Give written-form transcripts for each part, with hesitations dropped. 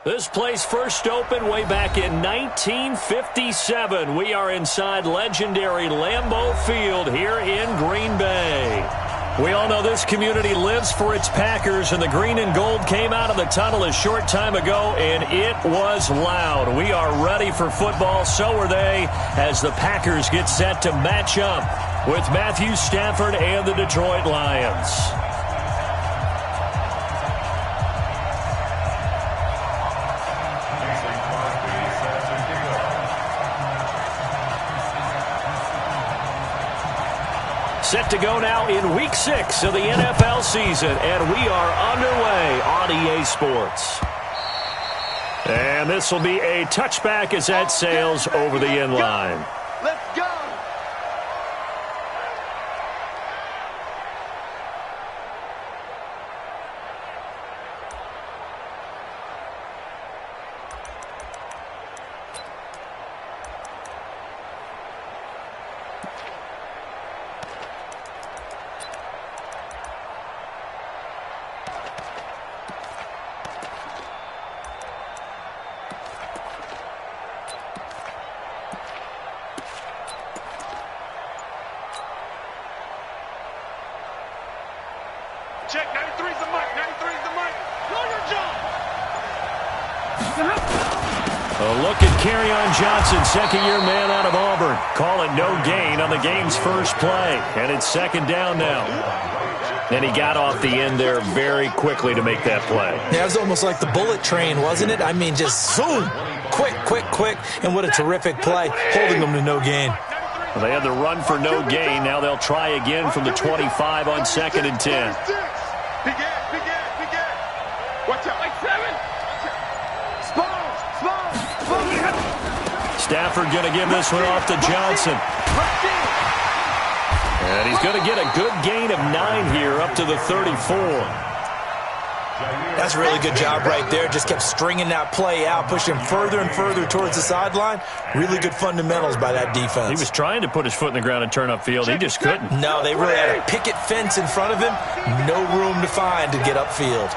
This place first opened way back in 1957. We are inside legendary Lambeau Field here in Green Bay. We all know this community lives for its Packers, and the green and gold came out of the tunnel a short time ago, and it was loud. We are ready for football, so are they, as the Packers get set to match up with Matthew Stafford and the Detroit Lions. Set to go now in Week 6 of the NFL season, and we are underway on EA Sports. And this will be a touchback as that sails over the end line. Let's go! Check, 93's the mic, 93's the mic. Know your job. A look at Kerryon Johnson, second-year man out of Auburn. Call it no gain on the game's first play, and it's second down now. And he got off the end there very quickly to make that play. Yeah, it was almost like the bullet train, wasn't it? I mean, just zoom, quick, and what a terrific play, holding them to no gain. Well, they had the run for no gain. Now they'll try again from the 25 on 2nd and 10. Big ass. Watch out. Like 7. Small. Stafford going to give this one off to Johnson. And he's going to get a good gain of 9 here up to the 34. That's a really good job right there. Just kept stringing that play out, pushing further and further towards the sideline. Really good fundamentals by that defense. He was trying to put his foot in the ground and turn upfield. He just couldn't. No, they really had a picket fence in front of him. No room to find to get upfield.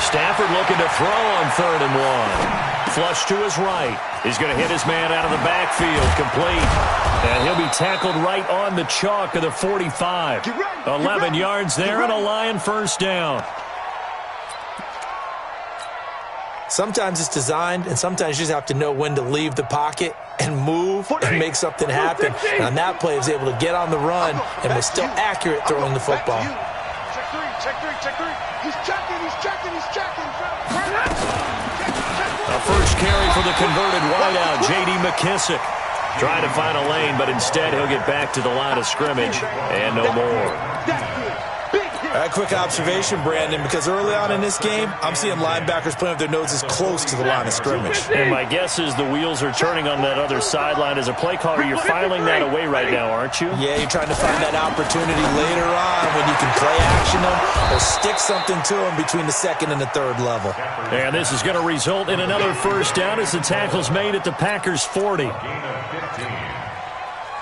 Stafford looking to throw on 3rd and 1. Flush to his right. He's going to hit his man out of the backfield. Complete. And he'll be tackled right on the chalk of the 45. 11 yards there and a Lion first down. Sometimes it's designed, and sometimes you just have to know when to leave the pocket and move and make something happen. And on that play, he was able to get on the run and was still accurate throwing the football. Check three. He's checking. A first carry for the converted wideout, J.D. McKissick. Trying to find a lane, but instead he'll get back to the line of scrimmage and no more. A quick observation, Brandon, because early on in this game, I'm seeing linebackers playing with their noses close to the line of scrimmage. And my guess is the wheels are turning on that other sideline. As a play caller, you're filing that away right now, aren't you? Yeah, you're trying to find that opportunity later on when you can play action them or stick something to them between the 2nd and the 3rd level. And this is going to result in another first down as the tackle's made at the Packers' 40.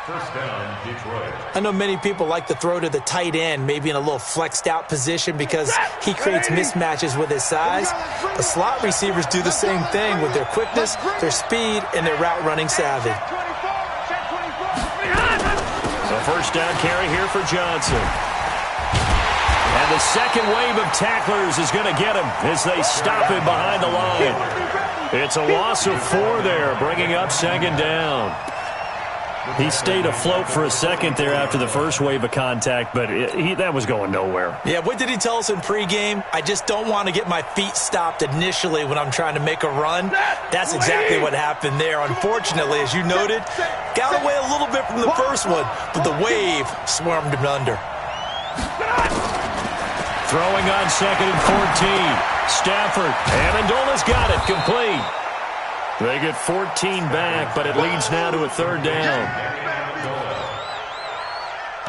First down, Detroit. I know many people like to throw to the tight end, maybe in a little flexed out position because he creates mismatches with his size. The slot receivers do the same thing with their quickness, their speed, and their route running savvy. So first down carry here for Johnson. And the second wave of tacklers is going to get him as they stop him behind the line. It's a loss of 4 there, bringing up 2nd down. He stayed afloat for a second there after the first wave of contact, but that was going nowhere. Yeah, what did he tell us in pregame? I just don't want to get my feet stopped initially when I'm trying to make a run. That's exactly what happened there. Unfortunately, as you noted, got away a little bit from the first one, but the wave swarmed him under. Throwing on 2nd and 14. Stafford. Amendola's got it. Complete. They get 14 back, but it leads now to a 3rd down.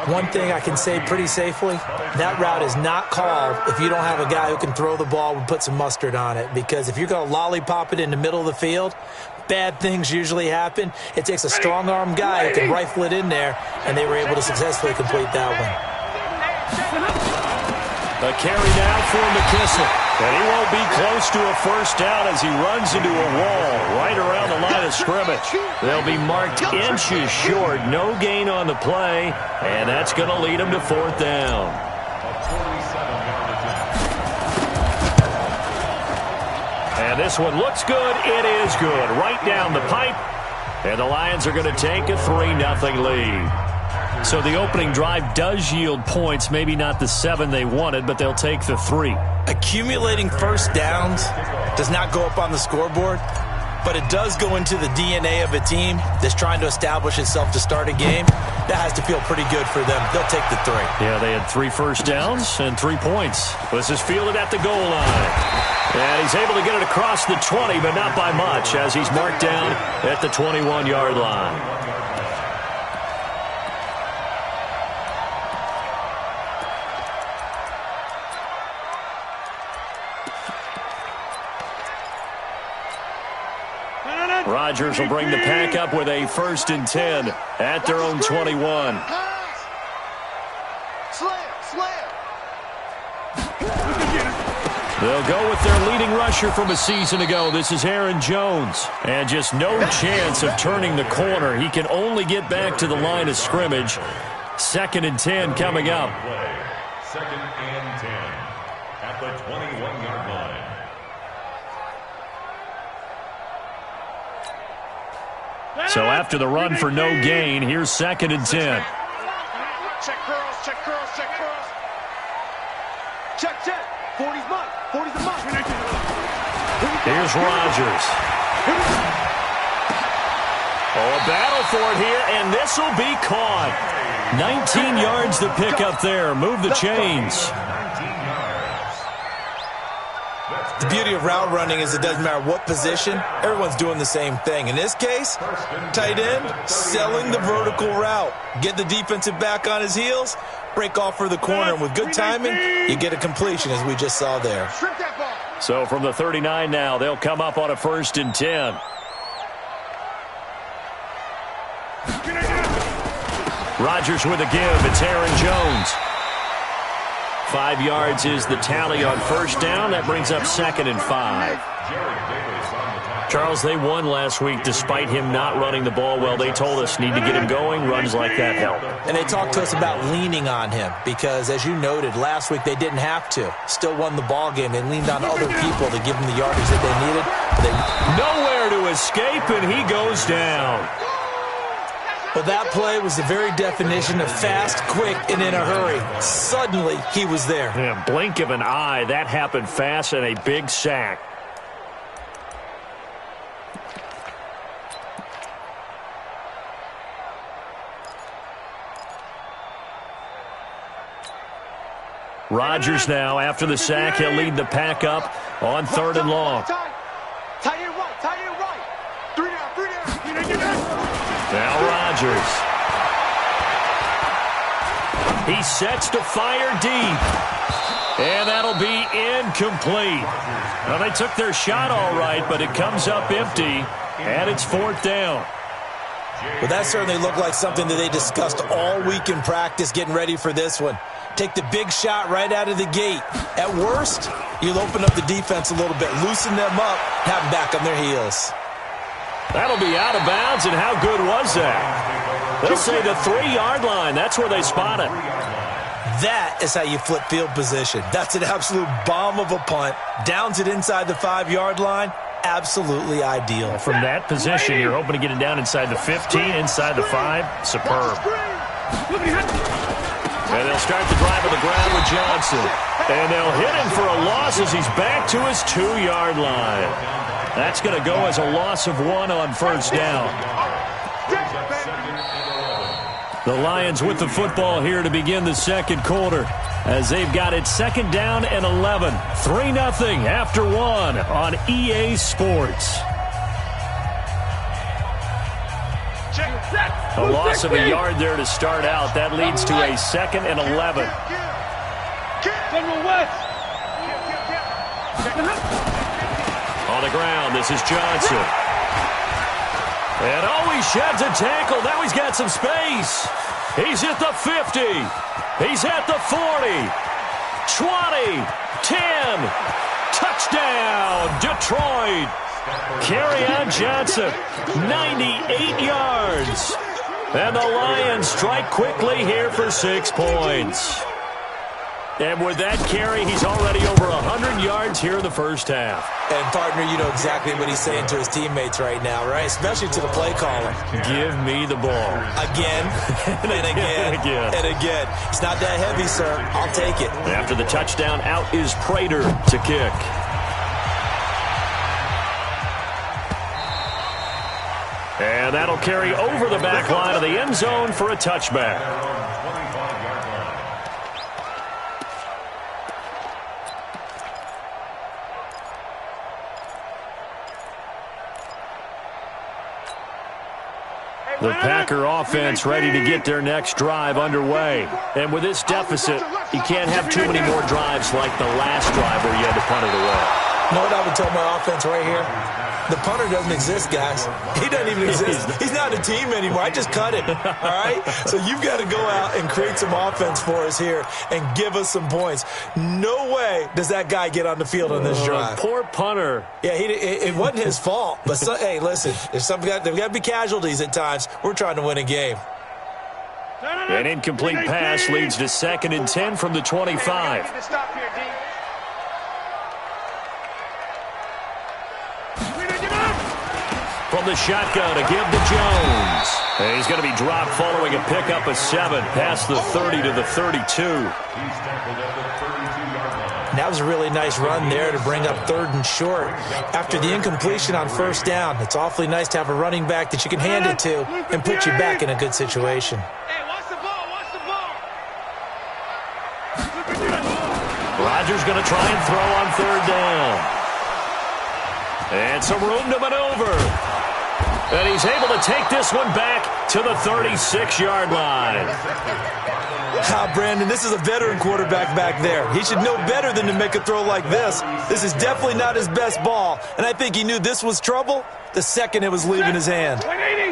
One thing I can say pretty safely, that route is not called if you don't have a guy who can throw the ball and put some mustard on it. Because if you're going to lollipop it in the middle of the field, bad things usually happen. It takes a strong-arm guy who can rifle it in there, and they were able to successfully complete that one. A carry now for McKissick. And he won't be close to a first down as he runs into a wall right around the line of scrimmage. They'll be marked inches short. No gain on the play, and that's going to lead them to fourth down. And this one looks good. It is good. Right down the pipe. And the Lions are going to take a 3-0 lead. So the opening drive does yield points. Maybe not the 7 they wanted, but they'll take the 3. Accumulating first downs does not go up on the scoreboard, but it does go into the DNA of a team that's trying to establish itself to start a game. That has to feel pretty good for them. They'll take the 3. Yeah, they had 3 first downs and 3 points. This is fielded at the goal line. And he's able to get it across the 20, but not by much, as he's marked down at the 21-yard line. Rodgers will bring the pack up with a 1st and 10 at their own 21. They'll go with their leading rusher from a season ago. This is Aaron Jones. And just no chance of turning the corner. He can only get back to the line of scrimmage. 2nd and 10 coming up. 2nd and 10 at the 21-yard line. So after the run for no gain, here's 2nd and 10. Check curls, check curls, check curls. Check, check. 40's mine. 40's a mine. Here's Rodgers. Oh, a battle for it here, and this will be caught. 19 yards to pick up there. Move the chains. The beauty of route running is it doesn't matter what position, everyone's doing the same thing. In this case, tight end, selling the vertical route. Get the defensive back on his heels, break off for the corner, and with good timing, you get a completion as we just saw there. So from the 39 now, they'll come up on a 1st and 10. Rodgers with a give. It's Aaron Jones. 5 yards is the tally on first down. That brings up 2nd and 5. Charles, they won last week despite him not running the ball well. They told us need to get him going. Runs like that help. And they talked to us about leaning on him because, as you noted, last week they didn't have to. Still won the ball game. They leaned on other people to give them the yardage that they needed. Nowhere to escape, and he goes down. Well, that play was the very definition of fast, quick, and in a hurry. Suddenly, he was there. Yeah, blink of an eye. That happened fast and a big sack. Rodgers now, after the sack, he'll lead the pack up on 3rd and long. Tight end right, tight end right. 3 down. Now Rodgers. He sets to fire deep. And that'll be incomplete. Well, they took their shot all right, but it comes up empty, and it's 4th down. Well, that certainly looked like something that they discussed all week in practice getting ready for this one. Take the big shot right out of the gate. At worst, you'll open up the defense a little bit, loosen them up, have them back on their heels. That'll be out of bounds, and how good was that? They'll say the 3-yard line. That's where they spot it. That is how you flip field position. That's an absolute bomb of a punt. Downs it inside the 5-yard line. Absolutely ideal. From that position, you're hoping to get it down inside the 15, inside the 5. Superb. And they'll start the drive on the ground with Johnson. And they'll hit him for a loss as he's back to his 2-yard line. That's going to go as a loss of 1 on first down. The Lions with the football here to begin the second quarter as they've got it 2nd down and 11. 3-0 after 1 on EA Sports. A loss of a yard there to start out. That leads to a 2nd and 11. On the ground, this is Johnson. And he sheds a tackle. Now he's got some space. He's at the 50. He's at the 40. 20. 10. Touchdown, Detroit. Kerryon Johnson, 98 yards. And the Lions strike quickly here for 6 points. And with that carry, he's already over 100 yards here in the first half. And, partner, you know exactly what he's saying to his teammates right now, right? Especially to the play caller. Give me the ball. Again, and again, and again. It's not that heavy, sir. I'll take it. After the touchdown, out is Prater to kick. And that'll carry over the back line of the end zone for a touchback. The Packer offense ready to get their next drive underway. And with this deficit, you can't have too many more drives like the last drive where you had to punt it away. You know what I would tell my offense right here? The punter doesn't exist, guys. He doesn't even exist. He's not a team anymore. I just cut him, all right? So you've got to go out and create some offense for us here and give us some points. No way does that guy get on the field on this drive. Poor punter. Yeah, it wasn't his fault. But, hey, listen, there's got to be casualties at times. We're trying to win a game. An incomplete pass leads to 2nd and 10 from the 25. From the shotgun to give to Jones. And he's going to be dropped following a pickup of 7 past the 30 to the 32. That was a really nice run there to bring up 3rd and short. After the incompletion on 1st down, it's awfully nice to have a running back that you can hand it to and put you back in a good situation. Hey, watch the ball, watch the ball. Rodgers going to try and throw on 3rd down. And some room to maneuver. And he's able to take this one back to the 36-yard line. Brandon, this is a veteran quarterback back there. He should know better than to make a throw like this. This is definitely not his best ball, and I think he knew this was trouble the second it was leaving his hand.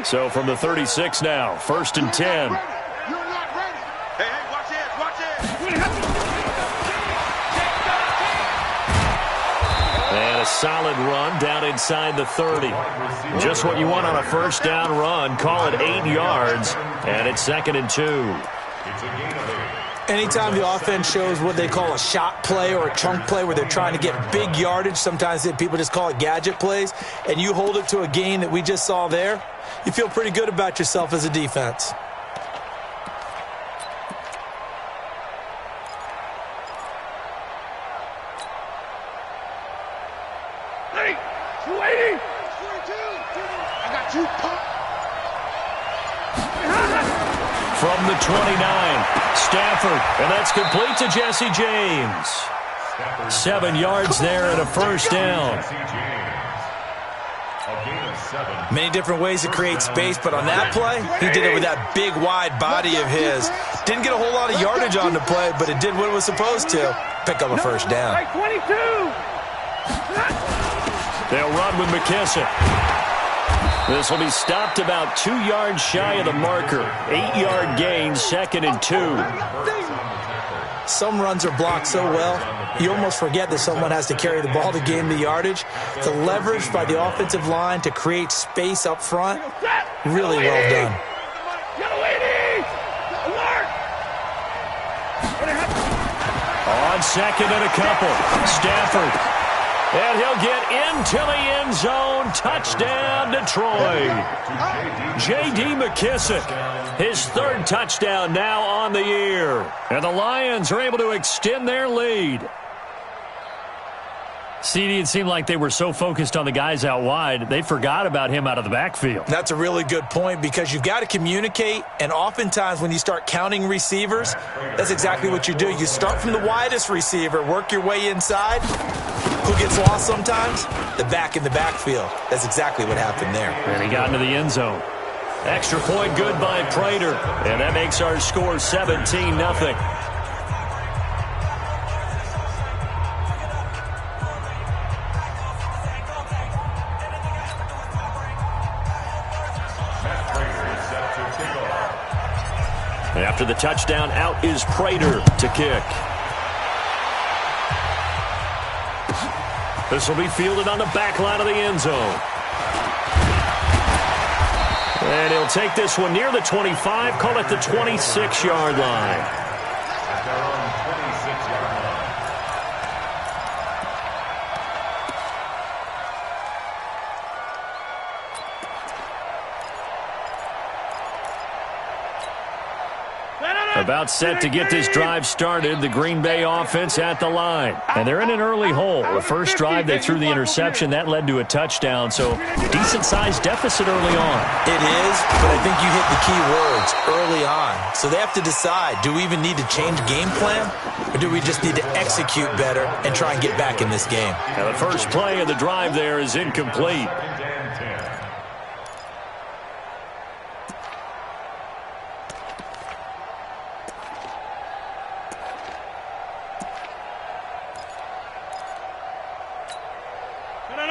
So from the 36 now, 1st and 10. You're not ready. Hey, watch it, watch it. And a solid run down inside the 30. Just what you want on a 1st down run. Call it 8 yards, and it's 2nd and 2. Anytime the offense shows what they call a shot play or a chunk play where they're trying to get big yardage, sometimes people just call it gadget plays, and you hold it to a gain that we just saw there, you feel pretty good about yourself as a defense. Hey, 280. I got you pumped. From the 29, Stafford, and that's complete to Jesse James. 7 yards there and a 1st down. Many different ways to create space, but on that play, he did it with that big, wide body of his. Didn't get a whole lot of yardage on the play, but it did what it was supposed to. Pick up a 1st down. 22. They'll run with McKissick. This will be stopped about 2 yards shy of the marker. 8-yard gain, 2nd and 2. Some runs are blocked so well, you almost forget that someone has to carry the ball to gain the yardage. The leverage by the offensive line to create space up front, really well done. On 2nd and a couple, Stafford. And he'll get into the end zone. Touchdown, Detroit. J.D. McKissick, his 3rd touchdown now on the year. And the Lions are able to extend their lead. CD, it seemed like they were so focused on the guys out wide, they forgot about him out of the backfield. That's a really good point because you've got to communicate, and oftentimes when you start counting receivers, that's exactly what you do. You start from the widest receiver, work your way inside. Who gets lost sometimes? The back in the backfield. That's exactly what happened there. And he got into the end zone. Extra point good by Prater, and that makes our score 17-0. After the touchdown, out is Prater to kick. This will be fielded on the back line of the end zone. And he'll take this one near the 25, call it the 26-yard line. About set to get this drive started, the Green Bay offense at the line. And they're in an early hole. The first drive, they threw the interception. That led to a touchdown, so decent-sized deficit early on. It is, but I think you hit the key words, early on. So they have to decide, do we even need to change game plan, or do we just need to execute better and try and get back in this game? Now the first play of the drive there is incomplete.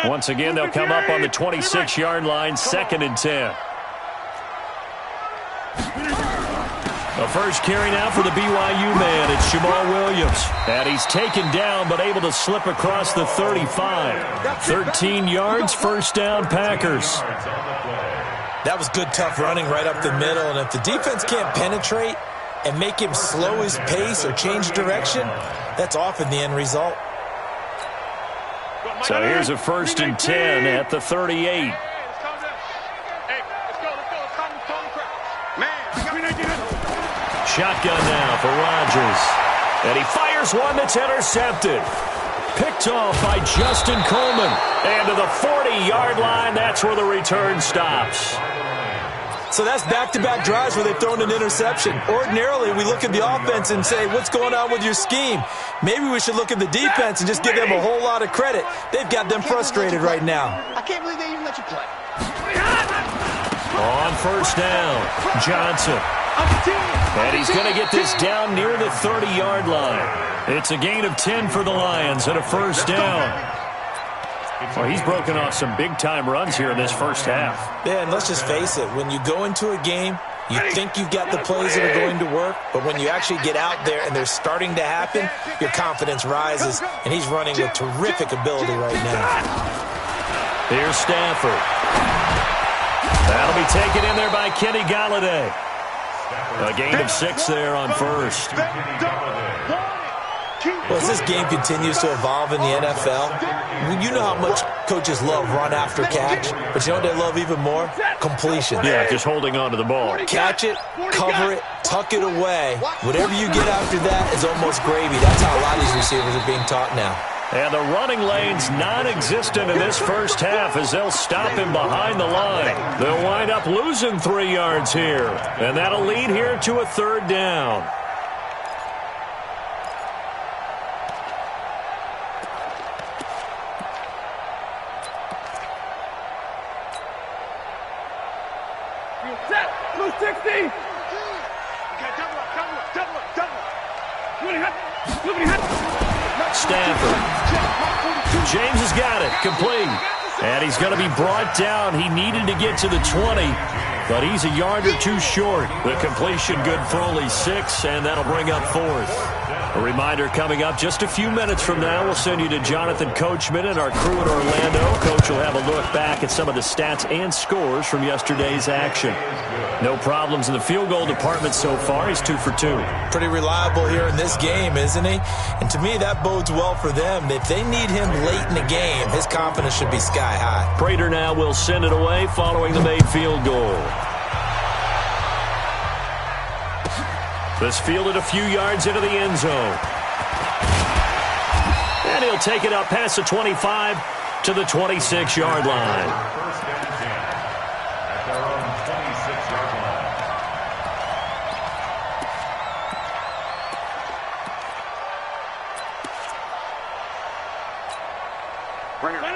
Once again, they'll come up on the 26-yard line, 2nd and 10. The first carry now for the BYU man. It's Jamal Williams. And he's taken down but able to slip across the 35. 13 yards, first down, Packers. That was good, tough running right up the middle. And if the defense can't penetrate and make him slow his pace or change direction, that's often the end result. So here's a 1st and 10 at the 38. Shotgun now for Rodgers. And he fires one that's intercepted. Picked off by Justin Coleman. And to the 40-yard line, that's where the return stops. So that's back-to-back drives where they've thrown an interception. Ordinarily, we look at the offense and say, what's going on with your scheme? Maybe we should look at the defense and just give them a whole lot of credit. They've got them frustrated right now. I can't believe they even let you play. On first down, Johnson. And he's going to get this down near the 30-yard line. It's a gain of 10 for the Lions and a first down. Well, he's broken off some big-time runs here in this first half. Yeah, and let's just face it. When you go into a game, you think you've got the plays that are going to work, but when you actually get out there and they're starting to happen, your confidence rises, and he's running with terrific ability right now. Here's Stafford. That'll be taken in there by Kenny Galladay. A gain of 6 there on first. Well, as this game continues to evolve in the NFL, you know how much coaches love run after catch, but you know what they love even more? Completion. Yeah, just holding on to the ball. Catch it, cover it, tuck it away. Whatever you get after that is almost gravy. That's how a lot of these receivers are being taught now. And the running lane's non-existent in this first half as they'll stop him behind the line. They'll wind up losing 3 yards here, and that'll lead here to a 3rd down. Stafford. James has got it. Complete. And he's going to be brought down. He needed to get to the 20, but he's a yard or two short. The completion good for only 6, and that'll bring up 4th. A reminder coming up just a few minutes from now. We'll send you to Jonathan Coachman and our crew in Orlando. Coach will have a look back at some of the stats and scores from yesterday's action. No problems in the field goal department so far. He's 2 for 2. Pretty reliable here in this game, isn't he? And to me, that bodes well for them. If they need him late in the game, his confidence should be sky high. Prater now will send it away following the made field goal. This fielded a few yards into the end zone. And he'll take it up past the 25 to the 26-yard line.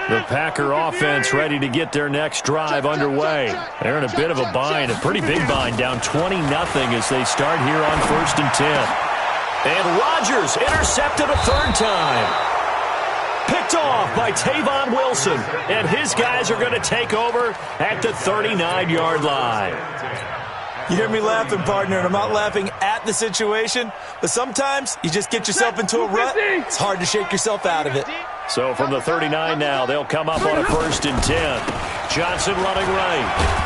The Packer offense ready to get their next drive underway. They're in a bit of a bind, a pretty big bind, down 20-0 as they start here on 1st and 10. And Rodgers intercepted a 3rd time. Picked off by Tavon Wilson, and his guys are going to take over at the 39-yard line. You hear me laughing, partner, and I'm not laughing at the situation, but sometimes you just get yourself into a rut. It's hard to shake yourself out of it. So from the 39 now, they'll come up on a 1st and 10. Johnson running right.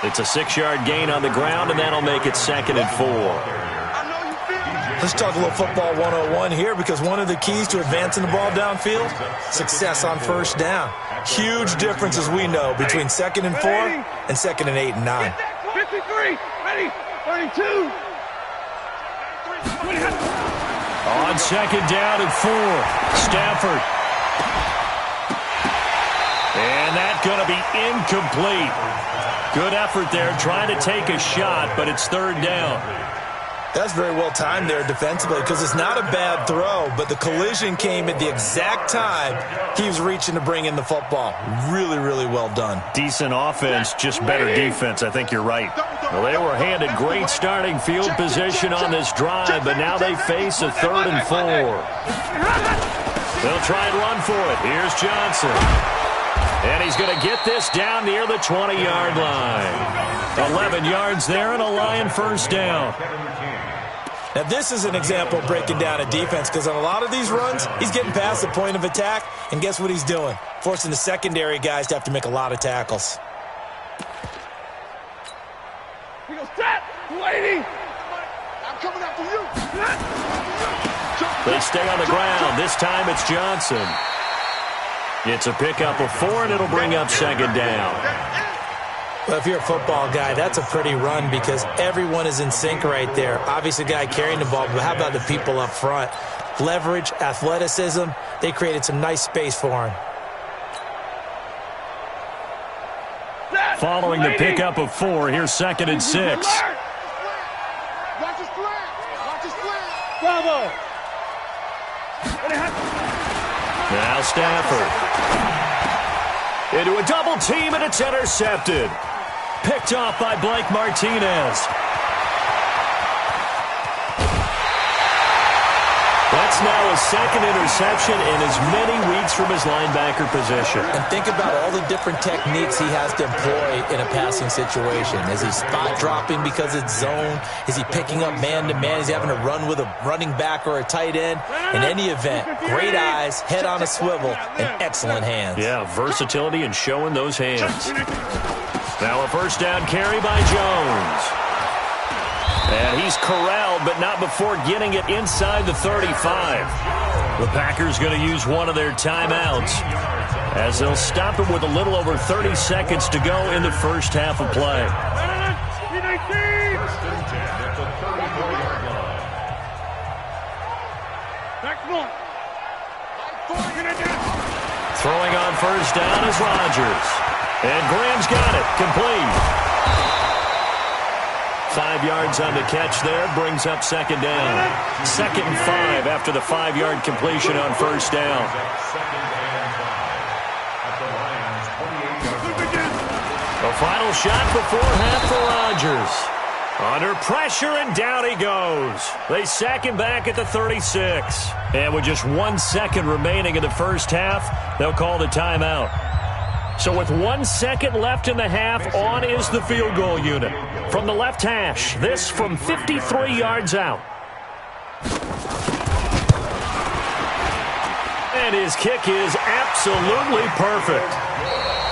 It's a 6-yard gain on the ground, and that'll make it 2nd and 4. Let's talk a little football 101 here, because one of the keys to advancing the ball downfield, success on 1st down. Huge difference, as we know, between 2nd and 4 and 2nd and 8 and 9. 53, ready, 32. On 2nd down and 4, Stafford. And that's going to be incomplete. Good effort there, trying to take a shot, but it's 3rd down. That's very well timed there defensively, because it's not a bad throw, but the collision came at the exact time he was reaching to bring in the football. Really, really well done. Decent offense, just better defense. I think you're right. Well, they were handed great starting field position on this drive, but now they face a 3rd and 4. They'll try and run for it. Here's Johnson. And he's going to get this down near the 20-yard line. 11 yards there and a Lion 1st down. Now, this is an example of breaking down a defense, because on a lot of these runs, he's getting past the point of attack, and guess what he's doing? Forcing the secondary guys to have to make a lot of tackles. He goes, set, waiting. I'm coming after you. They stay on the ground. This time it's Johnson. It's a pickup of 4, and it'll bring up 2nd down. Well, if you're a football guy, that's a pretty run, because everyone is in sync right there. Obviously, the guy carrying the ball, but how about the people up front? Leverage, athleticism, they created some nice space for him. Following the pickup of 4, here's 2nd and 6. Watch his flag. Watch his flag. Bravo. Now Stafford. Into a double team, and it's intercepted. Picked off by Blake Martinez. That's now his 2nd interception in as many weeks from his linebacker position. And think about all the different techniques he has to employ in a passing situation. Is he spot dropping because it's zone? Is he picking up man-to-man? Is he having to run with a running back or a tight end? In any event, great eyes, head on a swivel, and excellent hands. Yeah, versatility and showing those hands. Now a 1st down carry by Jones. And he's corralled, but not before getting it inside the 35. The Packers going to use one of their timeouts, as they'll stop him with a little over 30 seconds to go in the 1st half of play. Throwing on 1st down is Rodgers. And Graham's got it, complete. 5 yards on the catch there, brings up 2nd down. 2nd and 5 after the 5-yard completion on 1st down. The final shot before half for Rodgers. Under pressure, and down he goes. They sack him back at the 36. And with just 1 second remaining in the 1st half, they'll call the timeout. So with 1 second left in the half, on is the field goal unit. From the left hash, this from 53 yards out. And his kick is absolutely perfect.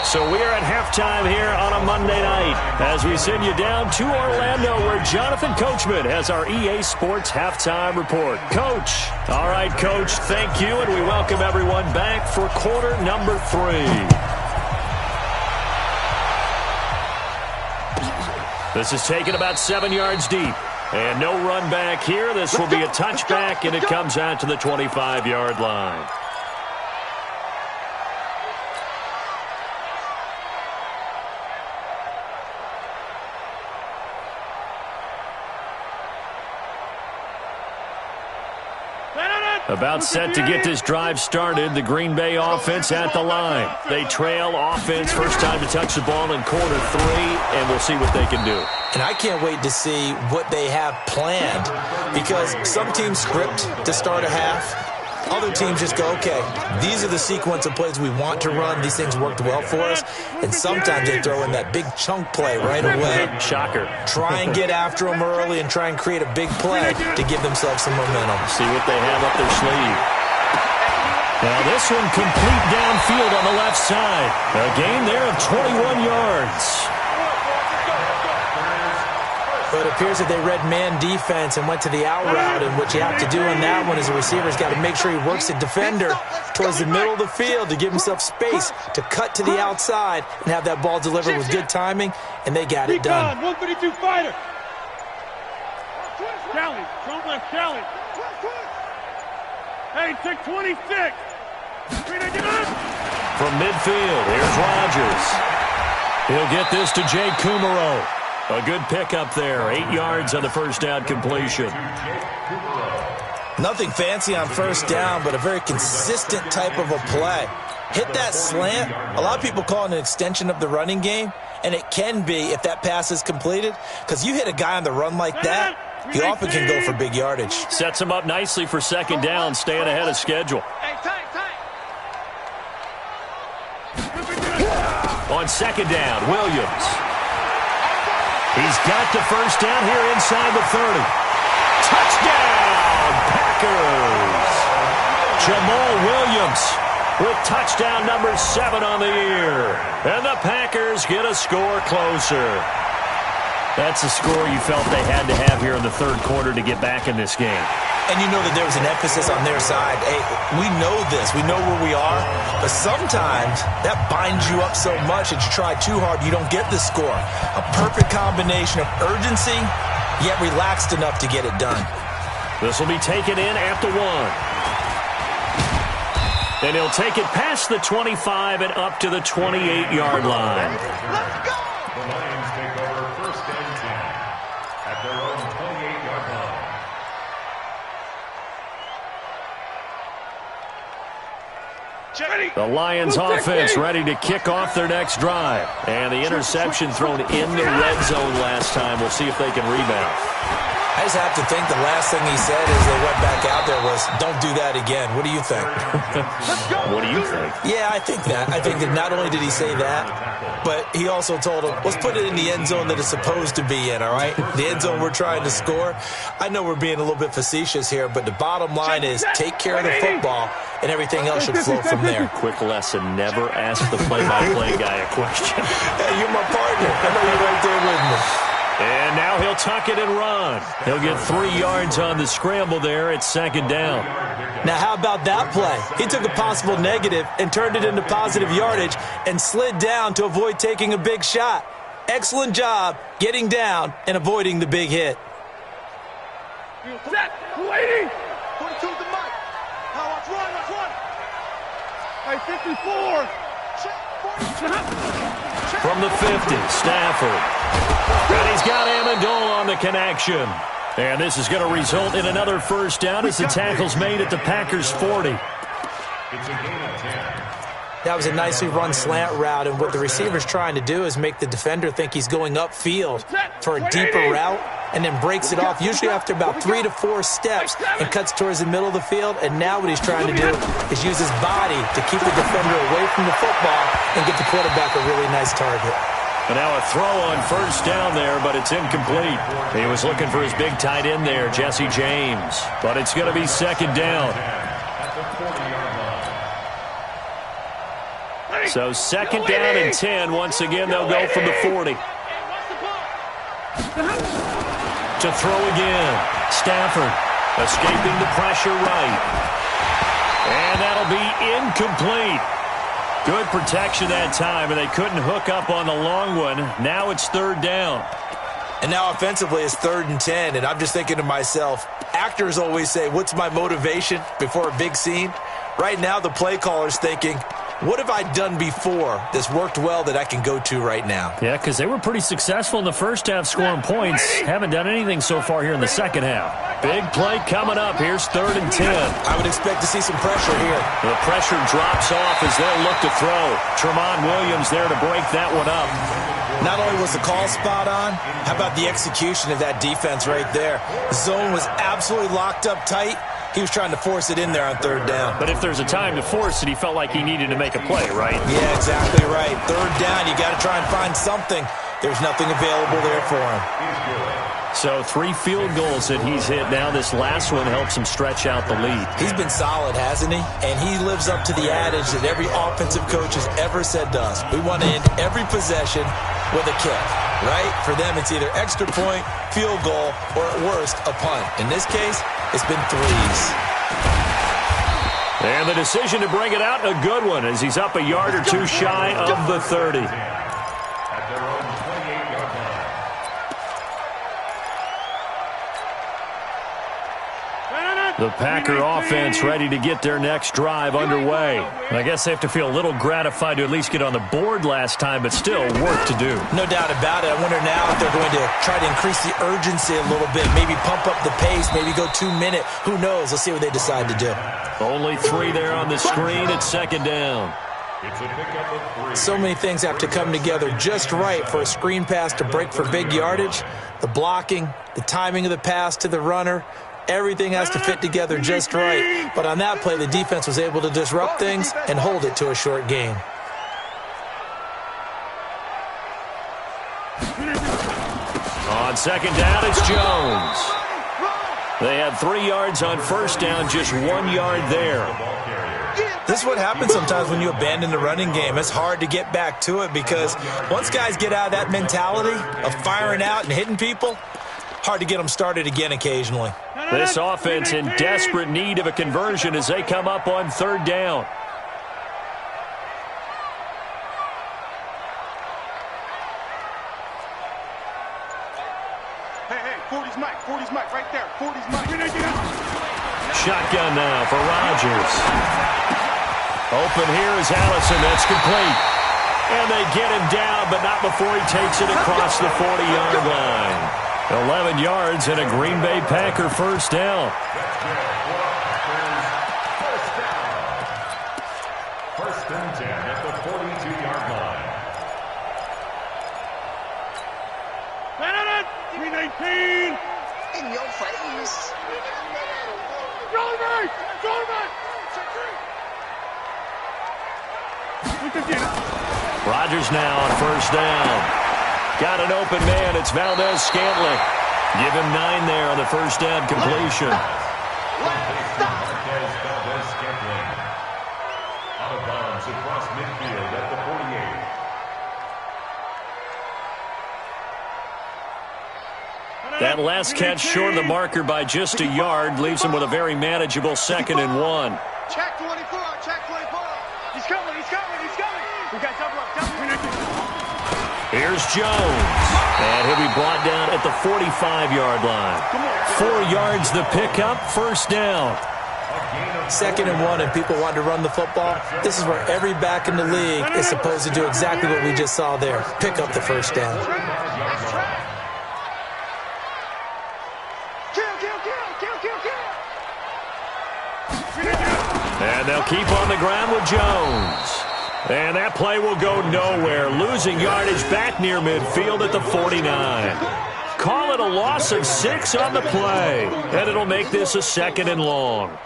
So we are at halftime here on a Monday night as we send you down to Orlando, where Jonathan Coachman has our EA Sports halftime report. Coach. All right, Coach, thank you, and we welcome everyone back for quarter number 3. This is taken about 7 yards deep. And no run back here. This will be a touchback, and it comes out to the 25-yard line. About set to get this drive started, the Green Bay offense at the line. They trail offense, first time to touch the ball in quarter 3, and we'll see what they can do. And I can't wait to see what they have planned, because some teams script to start a half. Other teams just go, okay, these are the sequence of plays we want to run. These things worked well for us. And sometimes they throw in that big chunk play right away. Shocker. Try and get after them early and try and create a big play to give themselves some momentum. See what they have up their sleeve. Now this one complete downfield on the left side. A gain there of 21 yards. But it appears that they read man defense and went to the out route, and what you have to do on that one is the receiver's got to make sure he works the defender towards the middle of the field to give himself space to cut to the outside and have that ball delivered with good timing, and they got it done. 152 fighter. Kelly, front left, Kelly. Hey, check 26. From midfield, here's Rodgers. He'll get this to Jay Kumaro. A good pickup there. 8 yards on the first down completion. Nothing fancy on first down, but a very consistent type of a play. Hit that slant. A lot of people call it an extension of the running game, and it can be if that pass is completed, because you hit a guy on the run like that, he often can go for big yardage. Sets him up nicely for second down, staying ahead of schedule. On second down, Williams. He's got the first down here inside the 30. Touchdown, Packers! Jamal Williams with touchdown number 7 on the year. And the Packers get a score closer. That's a score you felt they had to have here in the third quarter to get back in this game. And you know that there was an emphasis on their side. Hey, we know this. We know where we are. But sometimes that binds you up so much that you try too hard, you don't get the score. A perfect combination of urgency, yet relaxed enough to get it done. This will be taken in at the 1. And he'll take it past the 25 and up to the 28-yard line. Let's go! The Lions take over first and 10 at their own 28-yard line. The Lions offense ready to kick off their next drive. And the interception thrown in the red zone last time. We'll see if they can rebound. I just have to think the last thing he said as they went back out there was, don't do that again. What do you think? What do you think? Yeah, I think that. I think that not only did he say that, but he also told him, let's put it in the end zone that it's supposed to be in, all right? The end zone we're trying to score. I know we're being a little bit facetious here, but the bottom line is take care of the football, and everything else should flow from there. Quick lesson, never ask the play-by-play guy a question. Hey, you're my partner. I know you're right there with me. And now he'll tuck it and run. He'll get 3 yards on the scramble there at second down. Now, how about that play? He took a possible negative and turned it into positive yardage and slid down to avoid taking a big shot. Excellent job getting down and avoiding the big hit. Set, waiting. 42 the mic. Now let's run. Hey, 54. From the 50, Stafford. And he's got Amendola on the connection. And this is going to result in another first down as the tackle's made at the Packers' 40. It's a gain of 10. That was a nicely run slant route, and what the receiver's trying to do is make the defender think he's going upfield for a deeper route and then breaks it off, usually after about 3 to 4 steps, and cuts towards the middle of the field. And now what he's trying to do is use his body to keep the defender away from the football and get the quarterback a really nice target. And now a throw on first down there, but it's incomplete. He was looking for his big tight end there, Jesse James. But it's going to be second down. So second down and 10. Once again, they'll go from the 40. To throw again. Stafford escaping the pressure right. And that'll be incomplete. Good protection that time, and they couldn't hook up on the long one. Now it's third down. And now offensively it's 3rd and 10, and I'm just thinking to myself, actors always say, what's my motivation before a big scene? Right now the play caller's thinking, what have I done before that's worked well that I can go to right now? Yeah, because they were pretty successful in the first half scoring points. Haven't done anything so far here in the second half. Big play coming up. Here's 3rd and 10. I would expect to see some pressure here. The pressure drops off as they'll look to throw. Tremont Williams there to break that one up. Not only was the call spot on, how about the execution of that defense right there? The zone was absolutely locked up tight. He was trying to force it in there on 3rd down. But if there's a time to force it, he felt like he needed to make a play, right? Yeah, exactly right. 3rd down, you got to try and find something. There's nothing available there for him. So 3 field goals that he's hit now. This last one helps him stretch out the lead. He's been solid, hasn't he? And he lives up to the adage that every offensive coach has ever said to us. We want to end every possession with a kick, right? For them, it's either extra point, field goal, or at worst, a punt. In this case, it's been threes. And the decision to bring it out, a good one, as he's up a yard or two shy of the 30. At their own 28-yard line. The Packer offense ready to get their next drive underway. And I guess they have to feel a little gratified to at least get on the board last time, but still work to do. No doubt about it. I wonder now if they're going to try to increase the urgency a little bit, maybe pump up the pace, maybe go 2-minute. Who knows? Let's see what they decide to do. Only 3 there on the screen. It's second down. It's a pickup of 3. So many things have to come together just right for a screen pass to break for big yardage. The blocking, the timing of the pass to the runner, everything has to fit together just right. But on that play, the defense was able to disrupt things and hold it to a short gain. On second down, it's Jones. They had 3 yards on first down, just 1 yard there. This is what happens sometimes when you abandon the running game. It's hard to get back to it because once guys get out of that mentality of firing out and hitting people, hard to get them started again occasionally. This offense in desperate need of a conversion as they come up on third down. Hey, 40's Mike, right there. 40's Mike. Shotgun now for Rodgers. Open here is Allison. That's complete. And they get him down, but not before he takes it across the 40-yard line. 11 yards and a Green Bay Packer first down. First and 10 at the 42-yard line. 319. In your face. Rodgers now on first down. Got an open man. It's Valdez-Scantling. Give him 9 there on the first down completion. Valdez-Scantling. Out of bounds across midfield at the 48. That last catch short of the marker by just a yard leaves him with a very manageable 2nd and 1. Check 24, check 24. He's coming. We got double up. Here's Jones. And he'll be brought down at the 45-yard line. 4 yards the pickup, first down. 2nd and 1 and people want to run the football. This is where every back in the league is supposed to do exactly what we just saw there. Pick up the first down. And they'll keep on the ground with Jones. And that play will go nowhere. Losing yardage back near midfield at the 49. Call it a loss of 6 on the play. And it'll make this a 2nd and long.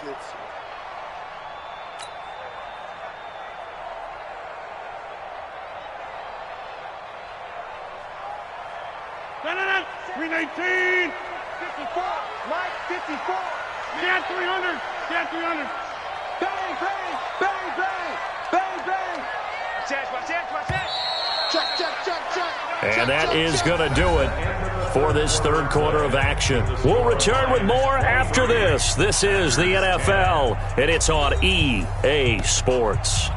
No. 319. 54. Mike, 54. Stand 300. Stand 300. Bang. Check. And that is going to do it for this third quarter of action. We'll return with more after this. This is the NFL, and it's on EA Sports.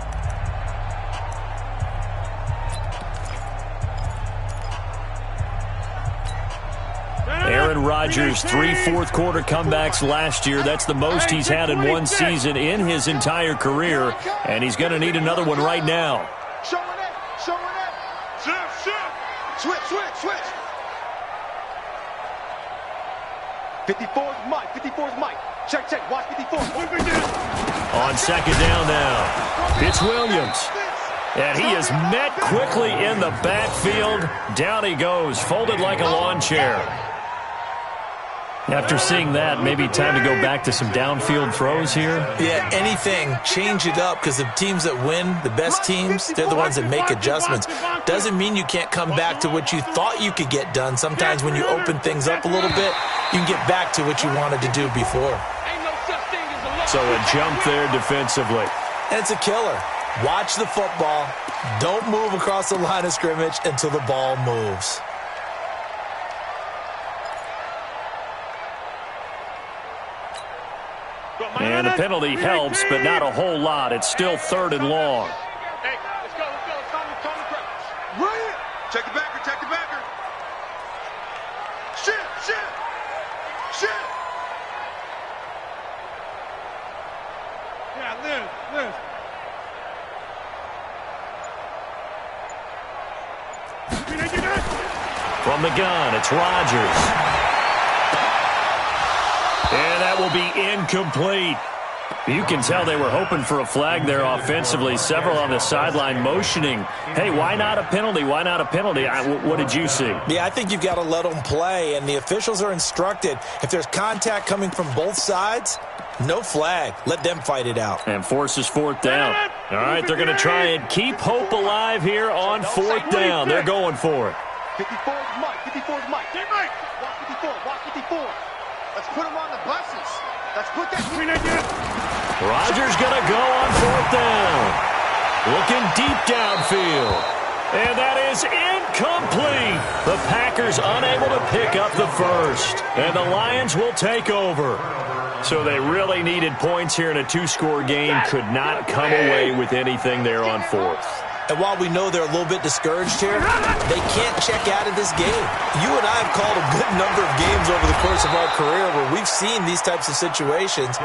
Aaron Rodgers, 3 fourth-quarter comebacks last year. That's the most he's had in one season in his entire career, and he's going to need another one right now. Showing it. Switch. 54's Mike. Check. Watch 54. On second down now, it's Williams. And he is met quickly in the backfield. Down he goes, folded like a lawn chair. After seeing that, maybe time to go back to some downfield throws here. Yeah, anything. Change it up, because the teams that win, the best teams, they're the ones that make adjustments. Doesn't mean you can't come back to what you thought you could get done. Sometimes when you open things up a little bit, you can get back to what you wanted to do before. So a jump there defensively. And it's a killer. Watch the football. Don't move across the line of scrimmage until the ball moves. And the penalty helps, but not a whole lot. It's still 3rd and long. Hey, let's go. Call me crowd. Right. Check the backer. Shit. Yeah, Liz. From the gun, it's Rodgers. And that will be incomplete. You can tell they were hoping for a flag there offensively. Several on the sideline motioning, hey, why not a penalty? Why not a penalty? What did you see? Yeah, I think you've got to let them play, and the officials are instructed. If there's contact coming from both sides, no flag. Let them fight it out. And forces 4th down. All right, they're going to try and keep hope alive here on 4th down. They're going for it. 54 is Mike. Get Mike. Watch 54. Let's put him on the buses. Let's put that. Rodgers going to go on 4th down. Looking deep downfield. And that is incomplete. The Packers unable to pick up the first. And the Lions will take over. So they really needed points here in a 2-score game. Could not come away with anything there on 4th. And while we know they're a little bit discouraged here, they can't check out of this game. You and I have called a good number of games over the course of our career where we've seen these types of situations.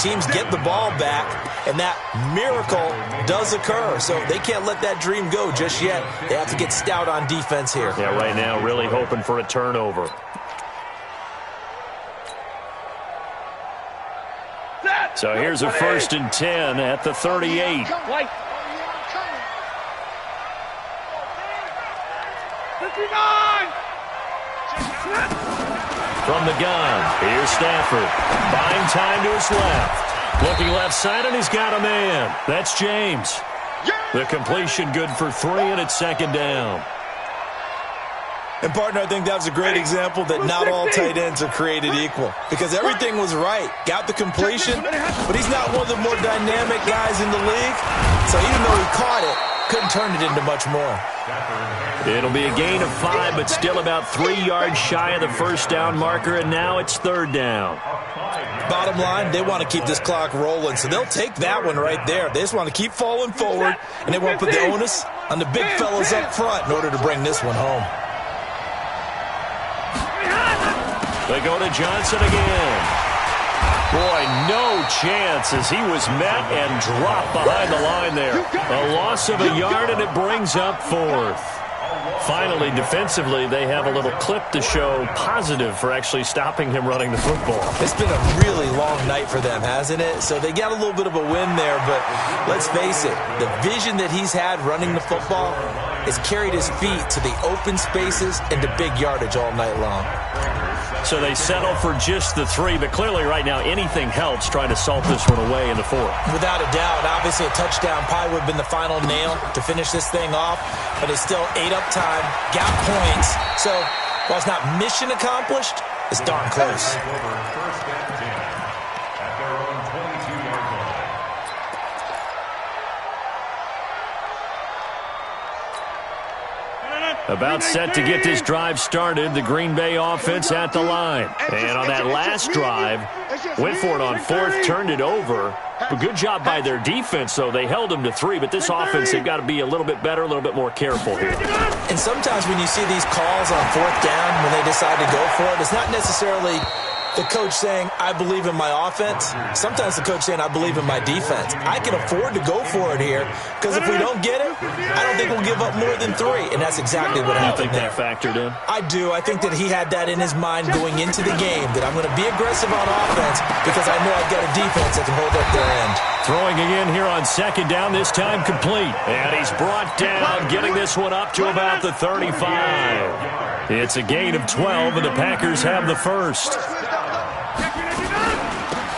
Teams get the ball back, and that miracle does occur. So they can't let that dream go just yet. They have to get stout on defense here. Yeah, right now really hoping for a turnover. So here's a 1st and 10 at the 38. From the gun, here's Stafford. Buying time to his left. Looking left side, and he's got a man. That's James. The completion good for 3, and it's 2nd down. And, partner, I think that was a great example that not all tight ends are created equal. Because everything was right. Got the completion, but he's not one of the more dynamic guys in the league. So even though he caught it, couldn't turn it into much more. It'll be a gain of 5, but still about 3 yards shy of the 1st down marker, and now it's 3rd down. Bottom line, they want to keep this clock rolling, so they'll take that one right there. They just want to keep falling forward, and they want to put the onus on the big fellas up front in order to bring this one home. They go to Johnson again. Boy, no chance as he was met and dropped behind the line there. A loss of a yard, and it brings up 4th. Finally, defensively, they have a little clip to show positive for actually stopping him running the football. It's been a really long night for them, hasn't it? So they got a little bit of a win there, but let's face it, the vision that he's had running the football has carried his feet to the open spaces and to big yardage all night long. So they settle for just the 3, but clearly right now anything helps trying to salt this one away in the 4th. Without a doubt, obviously a touchdown probably would have been the final nail to finish this thing off, but it's still ate up time, got points. So while it's not mission accomplished, it's darn close. About set to get this drive started, the Green Bay offense at the line. And on that last drive, went for it on 4th, turned it over. But good job by their defense, though. They held them to 3, but this offense, they've got to be a little bit better, a little bit more careful here. And sometimes when you see these calls on 4th down, when they decide to go for it, it's not necessarily the coach saying, I believe in my offense. Sometimes the coach saying, I believe in my defense. I can afford to go for it here because if we don't get it, I don't think we'll give up more than 3. And that's exactly what happened there. You think that factored in? I do. I think that he had that in his mind going into the game, that I'm going to be aggressive on offense because I know I've got a defense that can hold up their end. Throwing again here on 2nd down, this time complete. And he's brought down, getting this one up to about the 35. It's a gain of 12, and the Packers have the first.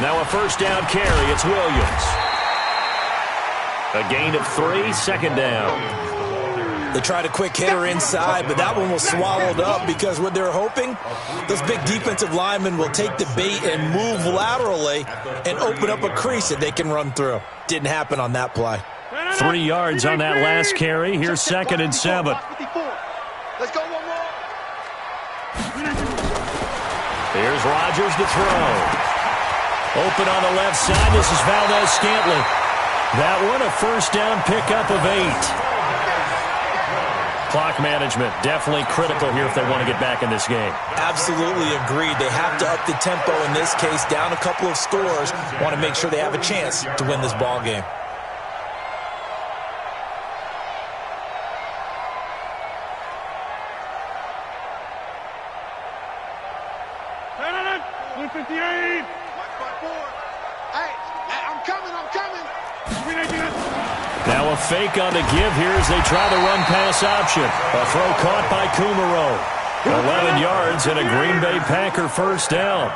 Now a first down carry. It's Williams. A gain of 3, second down. They tried a quick hitter inside, but that one was swallowed up because what they're hoping, those big defensive linemen will take the bait and move laterally and open up a crease that they can run through. Didn't happen on that play. 3 yards on that last carry. Here's 2nd and 7. Let's go one more. Here's Rodgers to throw. Open on the left side. This is Valdez-Scantling. That one a first down pickup of 8. Clock management definitely critical here if they want to get back in this game. Absolutely agreed. They have to up the tempo in this case, down a couple of scores. Want to make sure they have a chance to win this ball game. Now a fake on the give here as they try the run-pass option. A throw caught by Kumaro. 11 yards and a Green Bay Packer first down.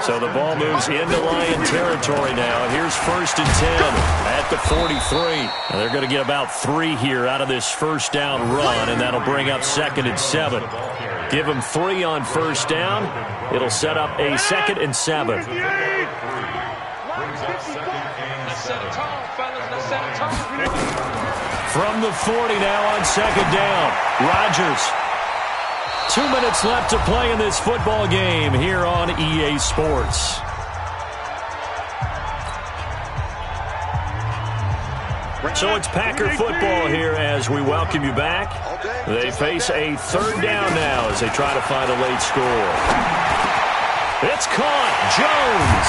So the ball moves into Lion territory now. Here's 1st and 10 at the 43. Now they're going to get about 3 here out of this first down run, and that'll bring up 2nd and 7. Give them 3 on first down. It'll set up a 2nd and 7. From the 40 now on 2nd down. Rodgers. 2 minutes left to play in this football game here on EA Sports. So it's Packer football here as we welcome you back. They face a 3rd down now as they try to find a late score. It's caught. Jones.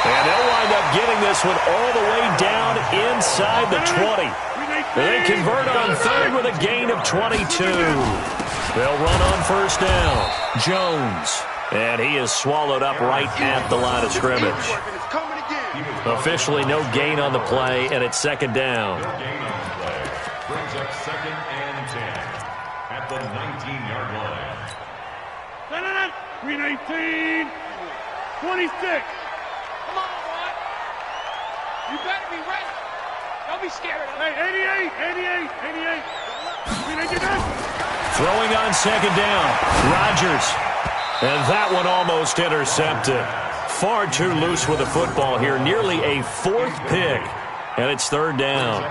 And they'll wind up getting this one all the way down inside the 20. They convert on 3rd with a gain of 22. They'll run on first down. Jones. And he is swallowed up right at the line of scrimmage. Officially no gain on the play, and it's 2nd down. Brings up 2nd and 10 at the 19-yard line. 319, 26. Come on, Watt. You better be ready. Don't be scared. Hey, 88. 399. Throwing on 2nd down. Rodgers. And that one almost intercepted. Far too loose with the football here. Nearly a 4th pick. And it's 3rd down.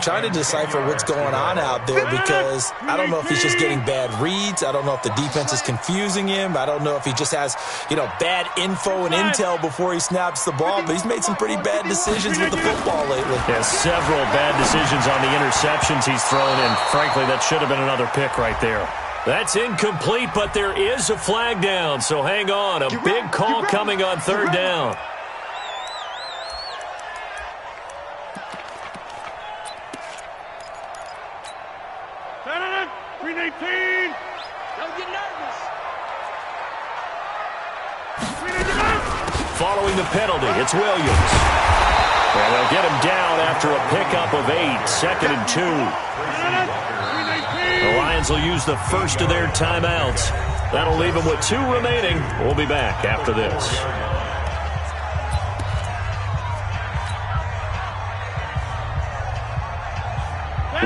Trying to decipher what's going on out there because I don't know if he's just getting bad reads. I don't know if the defense is confusing him. I don't know if he just has, bad info and intel before he snaps the ball. But he's made some pretty bad decisions with the football lately. Yeah, several bad decisions on the interceptions he's thrown, and frankly, that should have been another pick right there. That's incomplete, but there is a flag down, so hang on. A big call coming on 3rd down. Following the penalty, it's Williams. And they'll get him down after a pickup of 8, 2nd and 2. The Lions will use the first of their timeouts. That'll leave them with 2 remaining. We'll be back after this.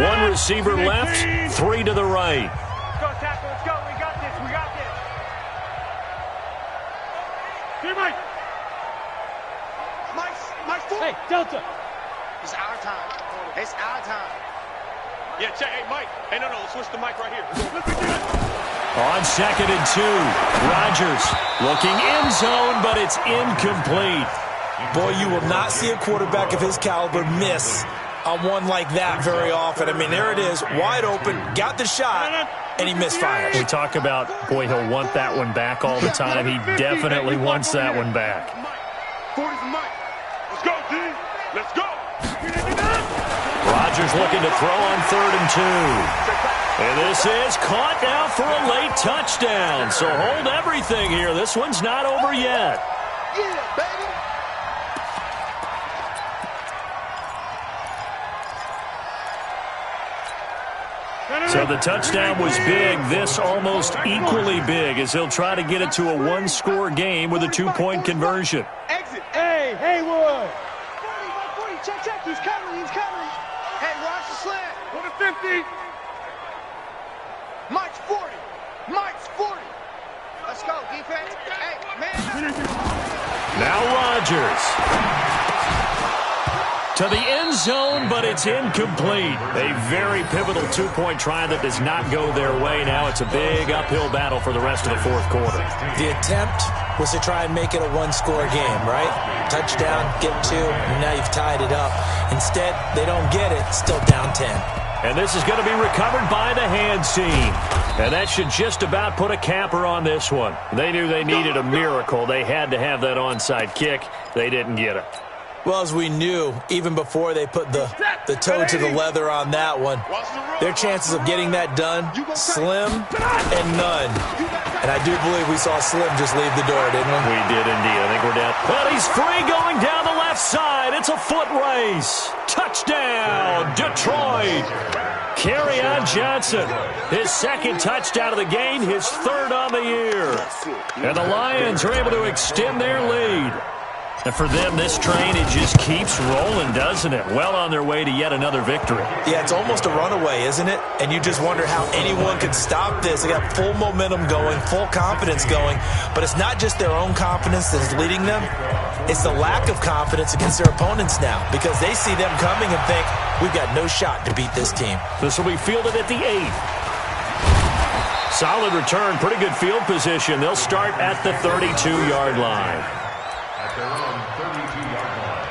One receiver left, 3 to the right. Let's go, tackle. Let's go. We got this. Here, Mike. Mike, foot. Hey, Delta. It's our time. It's our time. Yeah, check. Hey, Mike. Hey, no. Let's switch the mic right here. On 2nd and 2, Rodgers looking end zone, but it's incomplete. Boy, you will not see a quarterback of his caliber miss on one like that very often. I mean, there it is, wide open, got the shot, and he misfires. We talk about, boy, he'll want that one back all the time. He definitely wants that one back. 40 for Mike. Let's go, D. Let's go. Rodgers looking to throw on 3rd and 2. And this is caught now for a late touchdown. So hold everything here. This one's not over yet. Yeah, baby. So the touchdown was big. This almost equally big as he'll try to get it to a one-score game with a two-point conversion. Exit. Hey, Haywood. 40, check. He's coming. Hey, watch the slant. Go to 50. Mike's 40. Let's go, defense. Hey, man. Now Rodgers. To the end zone, but it's incomplete. A very pivotal two-point try that does not go their way. Now it's a big uphill battle for the rest of the fourth quarter. The attempt was to try and make it a one-score game, right? Touchdown, get two, and now you've tied it up. Instead, they don't get it, still down 10. And this is going to be recovered by the hands team. And that should just about put a capper on this one. They knew they needed a miracle. They had to have that onside kick. They didn't get it. Well, as we knew, even before they put the toe to the leather on that one, their chances of getting that done, slim and none. And I do believe we saw Slim just leave the door, didn't we? We did indeed. I think we're down. But he's free going down the left side. It's a foot race. Touchdown, Detroit. Kerryon Johnson, his second touchdown of the game, his third on the year. And the Lions are able to extend their lead. And for them, this train, it just keeps rolling, doesn't it? Well on their way to yet another victory. Yeah, it's almost a runaway, isn't it? And you just wonder how anyone could stop this. They got full momentum going, full confidence going. But it's not just their own confidence that is leading them. It's the lack of confidence against their opponents now because they see them coming and think, we've got no shot to beat this team. This will be fielded at the 8. Solid return, pretty good field position. They'll start at the 32-yard line. At their own 32-yard line.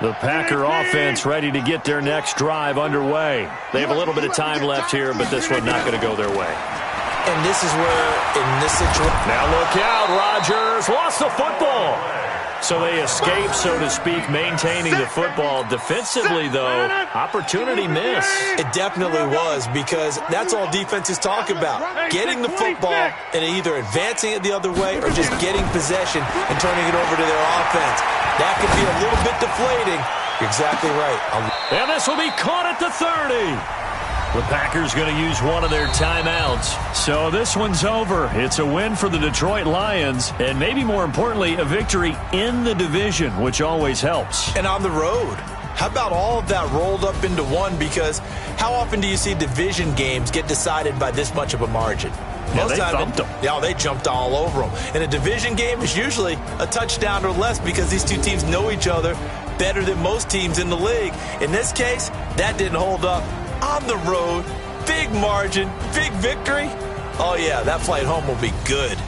The Packer offense ready to get their next drive underway. They have a little bit of time left here, but this one not going to go their way. And this is where, in this situation... Now look out, Rodgers lost the football. So they escape, so to speak, maintaining the football. Defensively, though, opportunity miss. It definitely was because that's all defenses talk about. Getting the football and either advancing it the other way or just getting possession and turning it over to their offense. That could be a little bit deflating. You're exactly right. And this will be caught at the 30. The Packers going to use one of their timeouts. So this one's over. It's a win for the Detroit Lions, and maybe more importantly, a victory in the division, which always helps. And on the road. How about all of that rolled up into one? Because how often do you see division games get decided by this much of a margin? Yeah, they thumped them. Yeah, they jumped all over them. And a division game is usually a touchdown or less because these two teams know each other better than most teams in the league. In this case, that didn't hold up. On the road, big margin, big victory. Oh, yeah, that flight home will be good.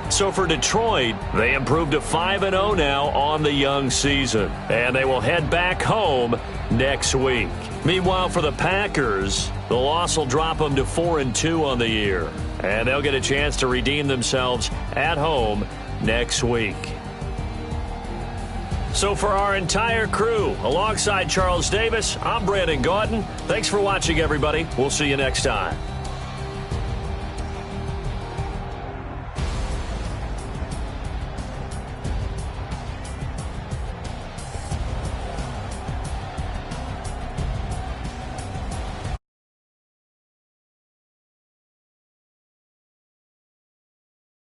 So for Detroit, they improved to 5-0 now on the young season. And they will head back home next week. Meanwhile, for the Packers, the loss will drop them to 4-2 on the year. And they'll get a chance to redeem themselves at home next week. So for our entire crew, alongside Charles Davis, I'm Brandon Gaudin. Thanks for watching, everybody. We'll see you next time.